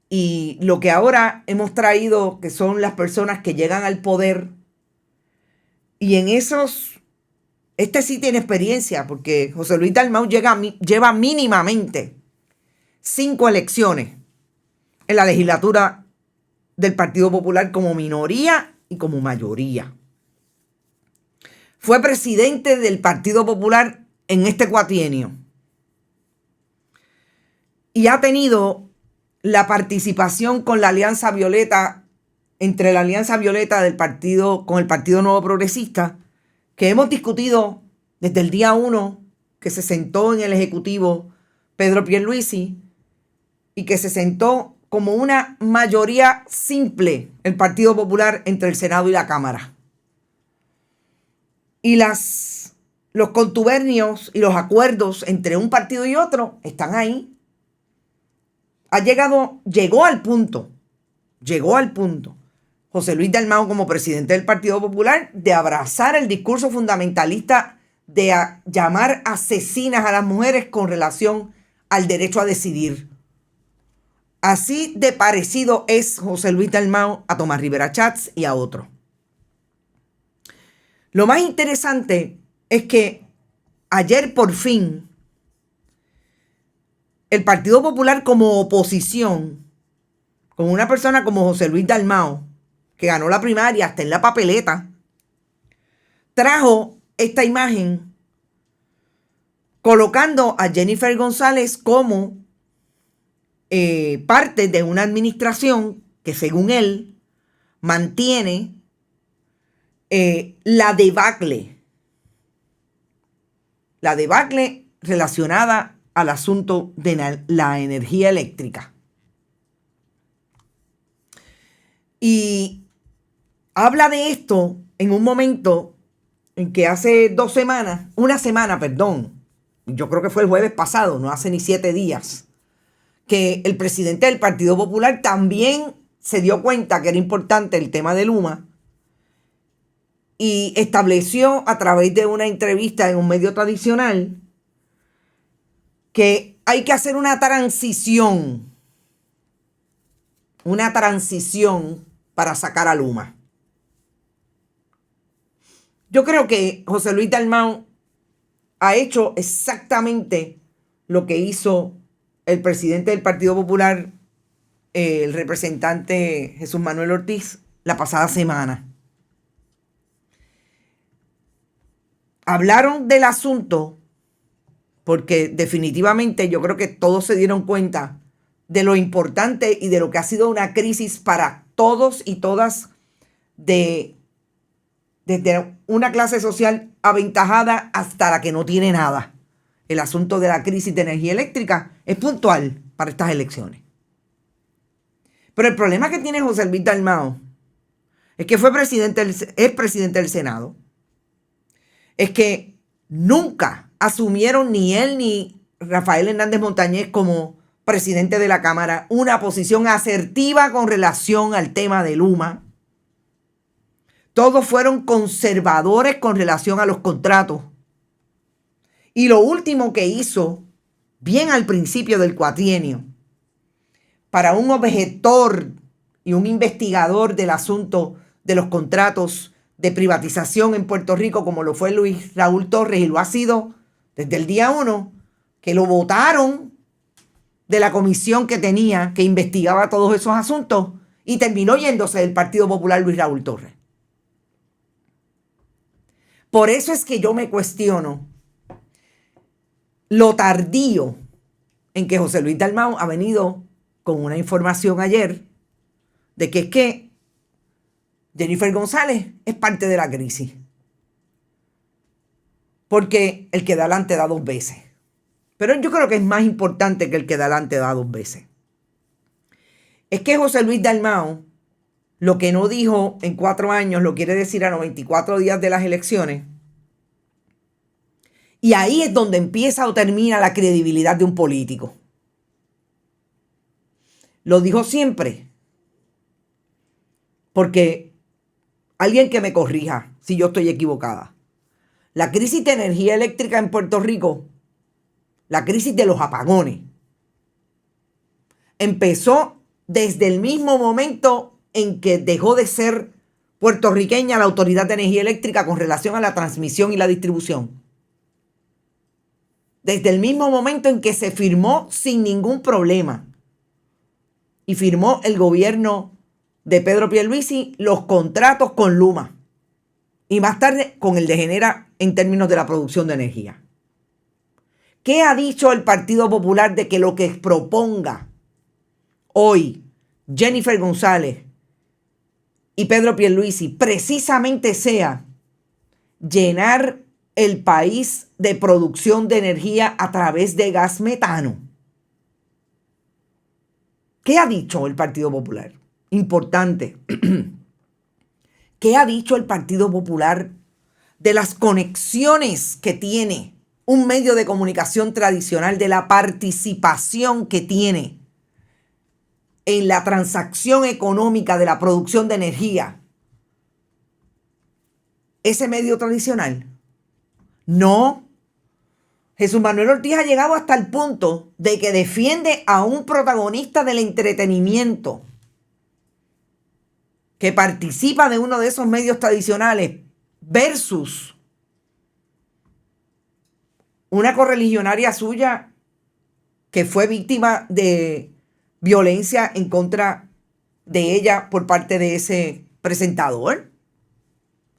y lo que ahora hemos traído, que son las personas que llegan al poder. Y en esos, este sí tiene experiencia, porque José Luis Dalmau lleva mínimamente 5 elecciones en la legislatura del Partido Popular como minoría y como mayoría. Fue presidente del Partido Popular en este cuatrienio y ha tenido la participación con la Alianza Violeta, entre la Alianza Violeta del partido con el Partido Nuevo Progresista, que hemos discutido desde el día 1 que se sentó en el Ejecutivo Pedro Pierluisi y que se sentó como una mayoría simple el Partido Popular entre el Senado y la Cámara. Y los contubernios y los acuerdos entre un partido y otro están ahí. Llegó al punto José Luis Dalmau como presidente del Partido Popular de abrazar el discurso fundamentalista de llamar asesinas a las mujeres con relación al derecho a decidir. Así de parecido es José Luis Dalmau a Tomás Rivera Chats y a otros. Lo más interesante es que ayer por fin el Partido Popular como oposición, con una persona como José Luis Dalmau, que ganó la primaria hasta en la papeleta, trajo esta imagen colocando a Jennifer González como parte de una administración que, según él, mantiene la debacle relacionada al asunto de la energía eléctrica. Y habla de esto en un momento en que hace una semana, yo creo que fue el jueves pasado, no hace ni 7 días, que el presidente del Partido Popular también se dio cuenta que era importante el tema de Luma y estableció a través de una entrevista en un medio tradicional que hay que hacer una transición para sacar a Luma. Yo creo que José Luis Dalmau ha hecho exactamente lo que hizo el presidente del Partido Popular, el representante Jesús Manuel Ortiz, la pasada semana. Hablaron del asunto porque definitivamente yo creo que todos se dieron cuenta de lo importante y de lo que ha sido una crisis para todos y todas, desde una clase social aventajada hasta la que no tiene nada. El asunto de la crisis de energía eléctrica es puntual para estas elecciones. Pero el problema que tiene José Luis Dalmau es que es presidente del Senado. Es que nunca asumieron ni él ni Rafael Hernández Montañez como presidente de la Cámara una posición asertiva con relación al tema de Luma. Todos fueron conservadores con relación a los contratos. Y lo último que hizo, bien al principio del cuatrienio, para un objetor y un investigador del asunto de los contratos de privatización en Puerto Rico, como lo fue Luis Raúl Torres, y lo ha sido desde el día 1, que lo votaron de la comisión que tenía, que investigaba todos esos asuntos, y terminó yéndose del Partido Popular Luis Raúl Torres. Por eso es que yo me cuestiono lo tardío en que José Luis Dalmau ha venido con una información ayer de que es que Jennifer González es parte de la crisis. Porque el que da adelante da 2 veces. Pero yo creo que es más importante que el que da adelante da 2 veces. Es que José Luis Dalmau, lo que no dijo en 4 años, lo quiere decir a 94 días de las elecciones. Y ahí es donde empieza o termina la credibilidad de un político. Lo dijo siempre. Porque alguien que me corrija si yo estoy equivocada. La crisis de energía eléctrica en Puerto Rico, la crisis de los apagones, empezó desde el mismo momento en que dejó de ser puertorriqueña la Autoridad de Energía Eléctrica con relación a la transmisión y la distribución. Desde el mismo momento en que se firmó sin ningún problema y firmó el gobierno de Pedro Pierluisi los contratos con Luma y más tarde con el de Genera en términos de la producción de energía. ¿Qué ha dicho el Partido Popular de que lo que proponga hoy Jennifer González y Pedro Pierluisi precisamente sea llenar el país de producción de energía a través de gas metano? ¿Qué ha dicho el Partido Popular? Importante. ¿Qué ha dicho el Partido Popular de las conexiones que tiene un medio de comunicación tradicional, de la participación que tiene en la transacción económica de la producción de energía? Ese medio tradicional no Jesús Manuel Ortiz ha llegado hasta el punto de que defiende a un protagonista del entretenimiento que participa de uno de esos medios tradicionales versus una correligionaria suya que fue víctima de violencia en contra de ella por parte de ese presentador.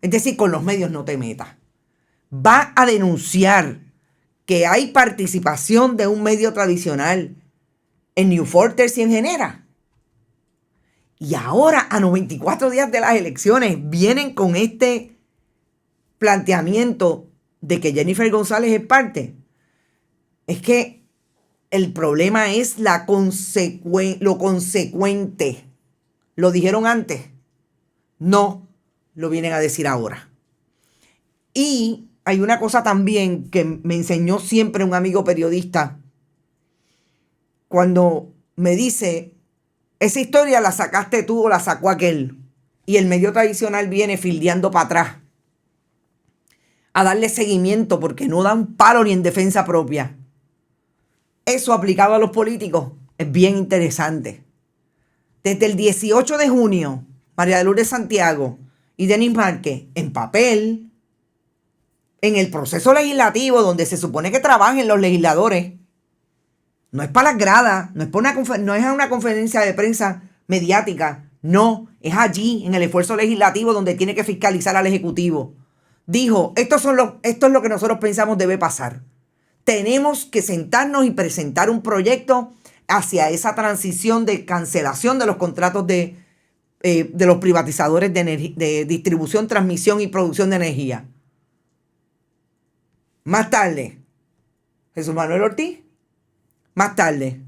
Es decir, con los medios no te metas. Va a denunciar que hay participación de un medio tradicional en New Fortress y en Genera. Y ahora, a 94 días de las elecciones, vienen con este planteamiento de que Jennifer González es parte. Es que el problema es lo consecuente. Lo dijeron antes. No lo vienen a decir ahora. Y hay una cosa también que me enseñó siempre un amigo periodista. Cuando me dice, esa historia la sacaste tú o la sacó aquel. Y el medio tradicional viene fildeando para atrás a darle seguimiento porque no da un palo ni en defensa propia. Eso aplicado a los políticos es bien interesante. Desde el 18 de junio, María de Lourdes Santiago y Denis Márquez, en papel, en el proceso legislativo donde se supone que trabajen los legisladores, no es para las gradas, no es a una conferencia de prensa mediática, no, es allí, en el esfuerzo legislativo donde tiene que fiscalizar al Ejecutivo. Dijo, esto es lo que nosotros pensamos debe pasar. Tenemos que sentarnos y presentar un proyecto hacia esa transición de cancelación de los contratos de los privatizadores de distribución, transmisión y producción de energía. Más tarde, Jesús Manuel Ortiz. Más tarde,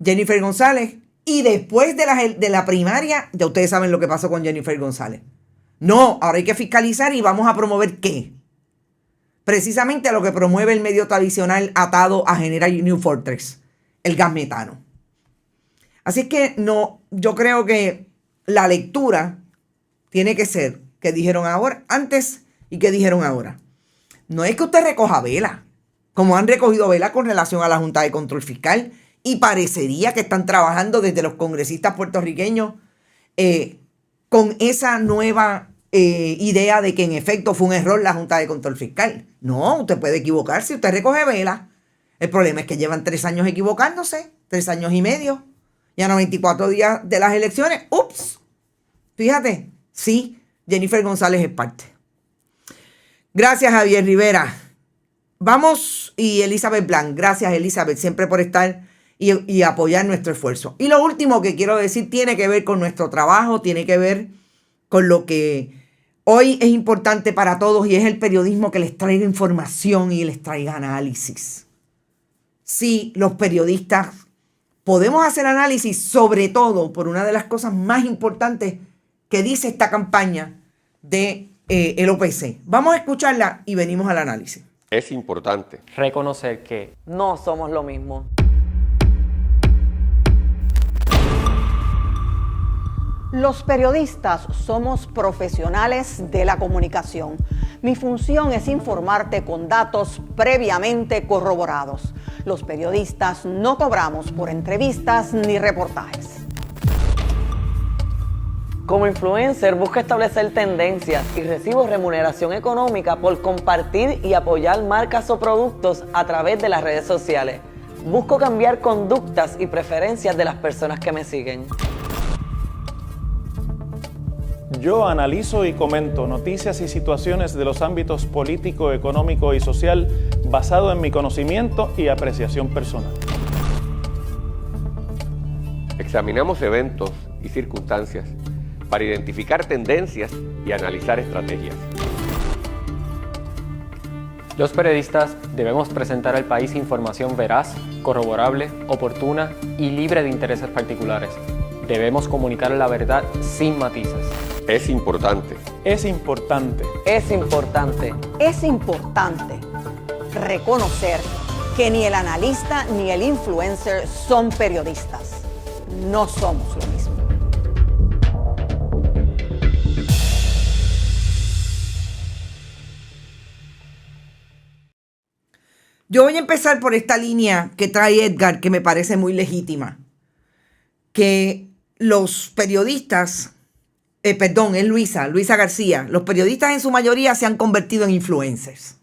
Jennifer González. Y después de la primaria, ya ustedes saben lo que pasó con Jennifer González. No, ahora hay que fiscalizar y vamos a promover ¿qué? Precisamente lo que promueve el medio tradicional atado a Genera y New Fortress, el gas metano. Así que no, yo creo que la lectura tiene que ser que dijeron ahora, antes y que dijeron ahora. No es que usted recoja vela, como han recogido vela con relación a la Junta de Control Fiscal, y parecería que están trabajando desde los congresistas puertorriqueños con esa nueva idea de que en efecto fue un error la Junta de Control Fiscal. No, usted puede equivocarse, usted recoge vela. El problema es que llevan 3 años equivocándose, 3 años y medio, ya no 24 días de las elecciones. ¡Ups! Fíjate, sí, Jennifer González es parte. Gracias, Javier Rivera. Vamos, y Elizabeth Blanc. Gracias, Elizabeth, siempre por estar y apoyar nuestro esfuerzo. Y lo último que quiero decir tiene que ver con nuestro trabajo, tiene que ver con lo que hoy es importante para todos y es el periodismo que les traiga información y les traiga análisis. Sí, los periodistas podemos hacer análisis, sobre todo por una de las cosas más importantes que dice esta campaña de el OPC. Vamos a escucharla y venimos al análisis. Es importante reconocer que no somos lo mismo. Los periodistas somos profesionales de la comunicación. Mi función es informarte con datos previamente corroborados. Los periodistas no cobramos por entrevistas ni reportajes. Como influencer, busco establecer tendencias y recibo remuneración económica por compartir y apoyar marcas o productos a través de las redes sociales. Busco cambiar conductas y preferencias de las personas que me siguen. Yo analizo y comento noticias y situaciones de los ámbitos político, económico y social basado en mi conocimiento y apreciación personal. Examinamos eventos y circunstancias para identificar tendencias y analizar estrategias. los periodistas debemos presentar al país información veraz, corroborable, oportuna y libre de intereses particulares. Debemos comunicar la verdad sin matices. Es importante. Es importante. Es importante. Es importante reconocer que ni el analista ni el influencer son periodistas. No somos lo mismo. Yo voy a empezar por esta línea que trae Edgar, que me parece muy legítima. Que los periodistas, es Luisa García, los periodistas en su mayoría se han convertido en influencers.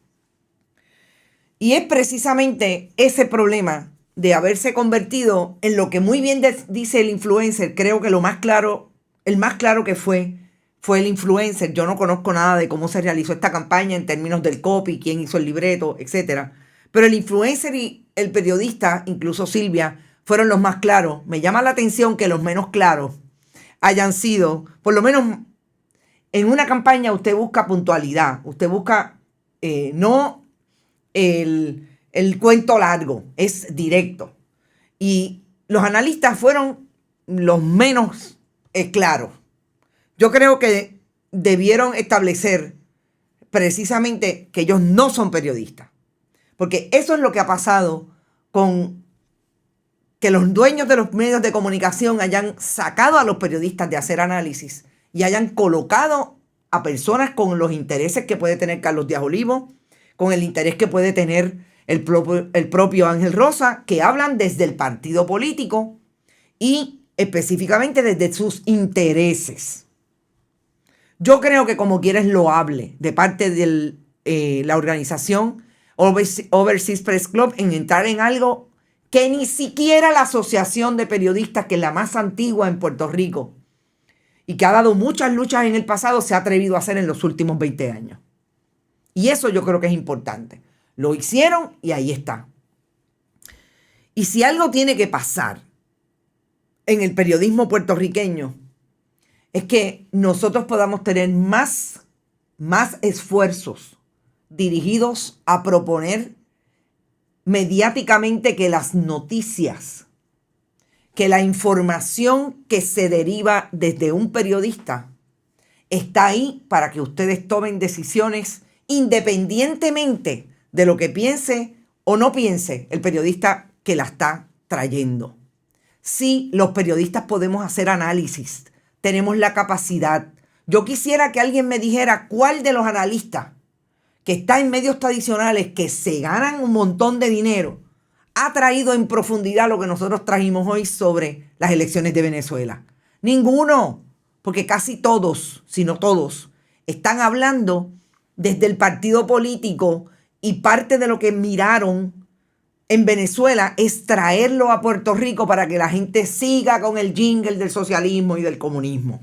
Y es precisamente ese problema de haberse convertido en lo que muy bien dice el influencer. Creo que el más claro que fue el influencer. Yo no conozco nada de cómo se realizó esta campaña en términos del copy, quién hizo el libreto, etc. Pero el influencer y el periodista, incluso Silvia, fueron los más claros. Me llama la atención que los menos claros hayan sido, por lo menos en una campaña usted busca puntualidad, usted busca no el cuento largo, es directo. Y los analistas fueron los menos claros. Yo creo que debieron establecer precisamente que ellos no son periodistas. Porque eso es lo que ha pasado con que los dueños de los medios de comunicación hayan sacado a los periodistas de hacer análisis y hayan colocado a personas con los intereses que puede tener Carlos Díaz Olivo, con el interés que puede tener el propio Ángel Rosa, que hablan desde el partido político y específicamente desde sus intereses. Yo creo que como quiera es loable de parte de la organización Overseas Press Club en entrar en algo que ni siquiera la Asociación de Periodistas, que es la más antigua en Puerto Rico y que ha dado muchas luchas en el pasado, se ha atrevido a hacer en los últimos 20 años. Y eso yo creo que es importante. Lo hicieron y ahí está. Y si algo tiene que pasar en el periodismo puertorriqueño, es que nosotros podamos tener más esfuerzos dirigidos a proponer mediáticamente que las noticias, que la información que se deriva desde un periodista está ahí para que ustedes tomen decisiones independientemente de lo que piense o no piense el periodista que la está trayendo. Sí, los periodistas podemos hacer análisis, tenemos la capacidad. Yo quisiera que alguien me dijera cuál de los analistas que está en medios tradicionales que se ganan un montón de dinero ha traído en profundidad lo que nosotros trajimos hoy sobre las elecciones de Venezuela. Ninguno, porque casi todos, si no todos, están hablando desde el partido político y parte de lo que miraron en Venezuela es traerlo a Puerto Rico para que la gente siga con el jingle del socialismo y del comunismo.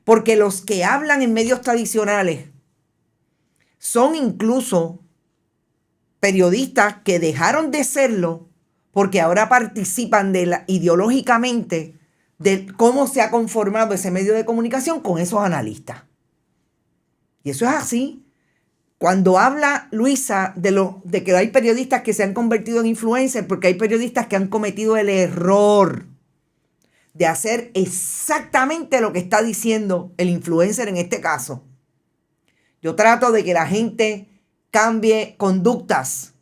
Porque los que hablan en medios tradicionales son incluso periodistas que dejaron de serlo porque ahora participan ideológicamente de cómo se ha conformado ese medio de comunicación con esos analistas. Y eso es así. Cuando habla Luisa de que hay periodistas que se han convertido en influencers, porque hay periodistas que han cometido el error de hacer exactamente lo que está diciendo el influencer en este caso. Yo trato de que la gente cambie conductas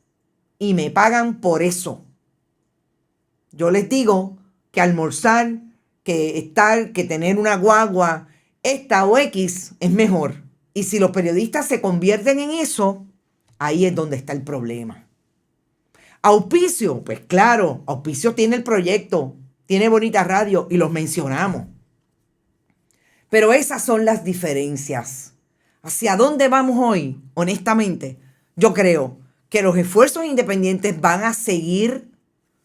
y me pagan por eso. Yo les digo que almorzar, que tener una guagua, esta o X es mejor. Y si los periodistas se convierten en eso, ahí es donde está el problema. Auspicio, pues claro, Auspicio tiene el proyecto, tiene Bonita Radio y los mencionamos. Pero esas son las diferencias. ¿Hacia dónde vamos hoy? Honestamente, yo creo que los esfuerzos independientes van a seguir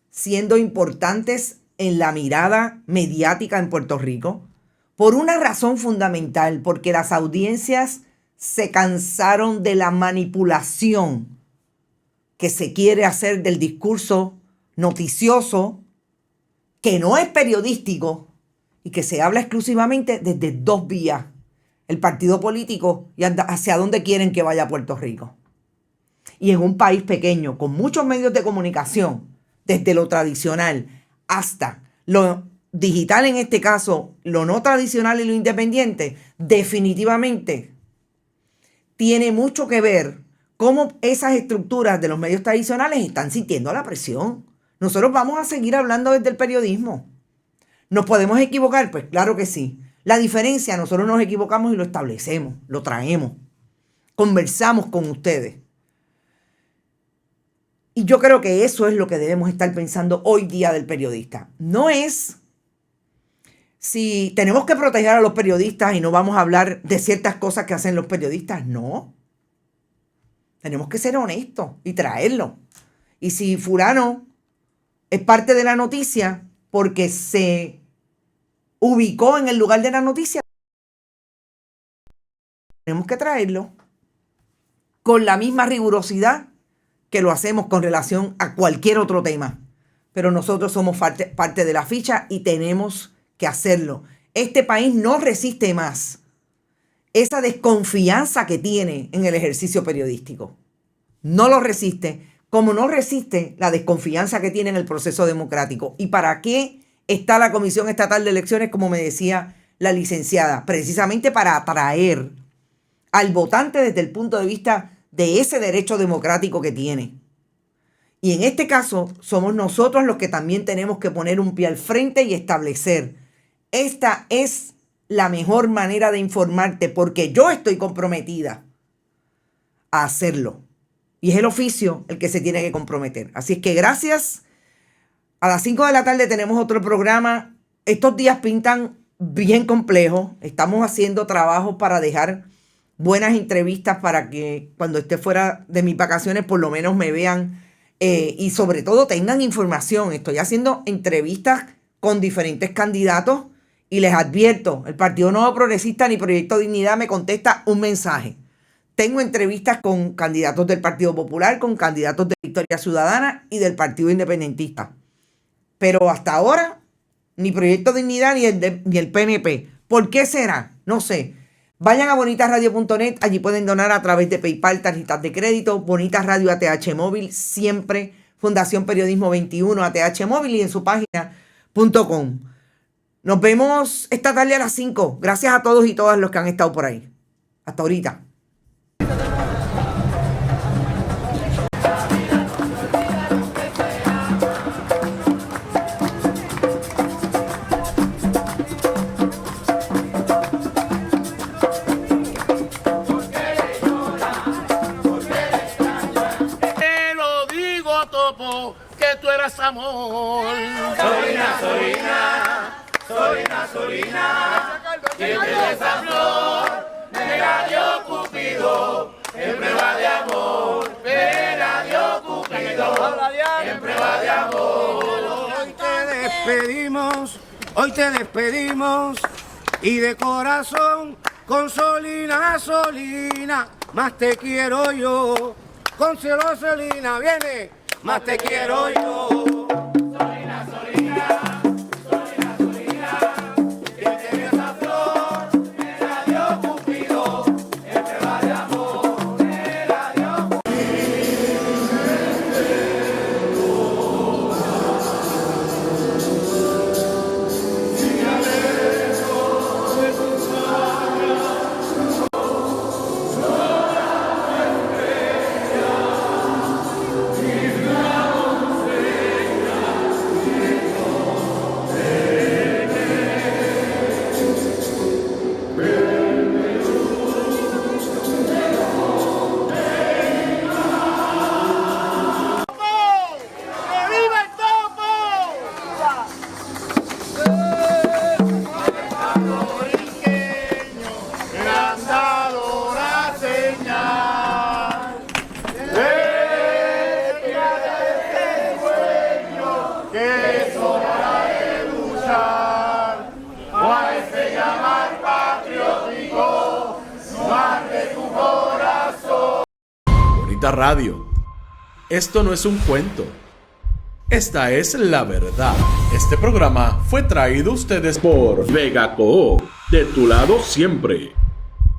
siendo importantes en la mirada mediática en Puerto Rico por una razón fundamental, porque las audiencias se cansaron de la manipulación que se quiere hacer del discurso noticioso, que no es periodístico y que se habla exclusivamente desde dos vías: el partido político y hacia dónde quieren que vaya Puerto Rico. Y en un país pequeño, con muchos medios de comunicación, desde lo tradicional hasta lo digital, en este caso, lo no tradicional y lo independiente, definitivamente tiene mucho que ver cómo esas estructuras de los medios tradicionales están sintiendo la presión. Nosotros vamos a seguir hablando desde el periodismo. ¿Nos podemos equivocar? Pues claro que sí. La diferencia, nosotros nos equivocamos y lo establecemos, lo traemos, conversamos con ustedes. Y yo creo que eso es lo que debemos estar pensando hoy día del periodista. No es si tenemos que proteger a los periodistas y no vamos a hablar de ciertas cosas que hacen los periodistas. No. Tenemos que ser honestos y traerlo. Y si fulano es parte de la noticia porque se ubicó en el lugar de la noticia, tenemos que traerlo con la misma rigurosidad que lo hacemos con relación a cualquier otro tema. Pero nosotros somos parte de la ficha y tenemos que hacerlo. Este país no resiste más esa desconfianza que tiene en el ejercicio periodístico. No lo resiste, como no resiste la desconfianza que tiene en el proceso democrático. ¿Y para qué está la Comisión Estatal de Elecciones, como me decía la licenciada? Precisamente para atraer al votante desde el punto de vista de ese derecho democrático que tiene. Y en este caso, somos nosotros los que también tenemos que poner un pie al frente y establecer: esta es la mejor manera de informarte porque yo estoy comprometida a hacerlo. Y es el oficio el que se tiene que comprometer. Así es que gracias. A las 5 de la tarde tenemos otro programa. Estos días pintan bien complejos. Estamos haciendo trabajo para dejar buenas entrevistas para que cuando esté fuera de mis vacaciones por lo menos me vean y sobre todo tengan información. Estoy haciendo entrevistas con diferentes candidatos y les advierto, el Partido Nuevo Progresista ni Proyecto Dignidad me contesta un mensaje. Tengo entrevistas con candidatos del Partido Popular, con candidatos de Victoria Ciudadana y del Partido Independentista. Pero hasta ahora, ni Proyecto Dignidad ni el PNP. ¿Por qué será? No sé. Vayan a bonitasradio.net, allí pueden donar a través de PayPal, tarjetas de crédito, Bonitas Radio ATH Móvil, siempre Fundación Periodismo 21 ATH Móvil y en su página.com. Nos vemos esta tarde a las 5. Gracias a todos y todas los que han estado por ahí. Hasta ahorita. Amor. Solina, Solina, Solina, Solina, que de esa flor me la dio Cupido, en prueba de amor, me la dio Cupido, en prueba de amor. Hoy te despedimos, y de corazón, con Solina, Solina, más te quiero yo, con cielo Solina, viene, más te quiero yo. Solina, Solina, Solina, Solina, que te dio esa flor, me la dio Cupido, en prueba de amor, me la dio Radio. Esto no es un cuento. Esta es la verdad. Este programa fue traído a ustedes por Vega Coop, de tu lado siempre.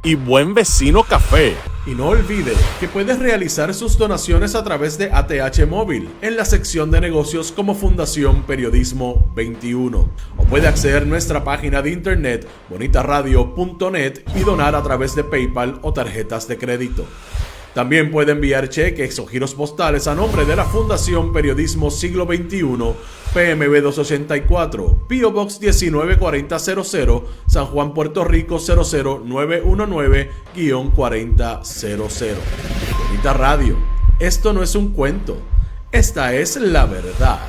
Y Buen Vecino Café. Y no olvide que puedes realizar sus donaciones a través de ATH Móvil en la sección de negocios como Fundación Periodismo 21. O puede acceder a nuestra página de internet bonitasradio.net y donar a través de PayPal o tarjetas de crédito. También puede enviar cheques o giros postales a nombre de la Fundación Periodismo Siglo XXI, PMB 284, P.O. Box 194000, San Juan, Puerto Rico 00919-4000. Bonita Radio. Esto no es un cuento. Esta es la verdad.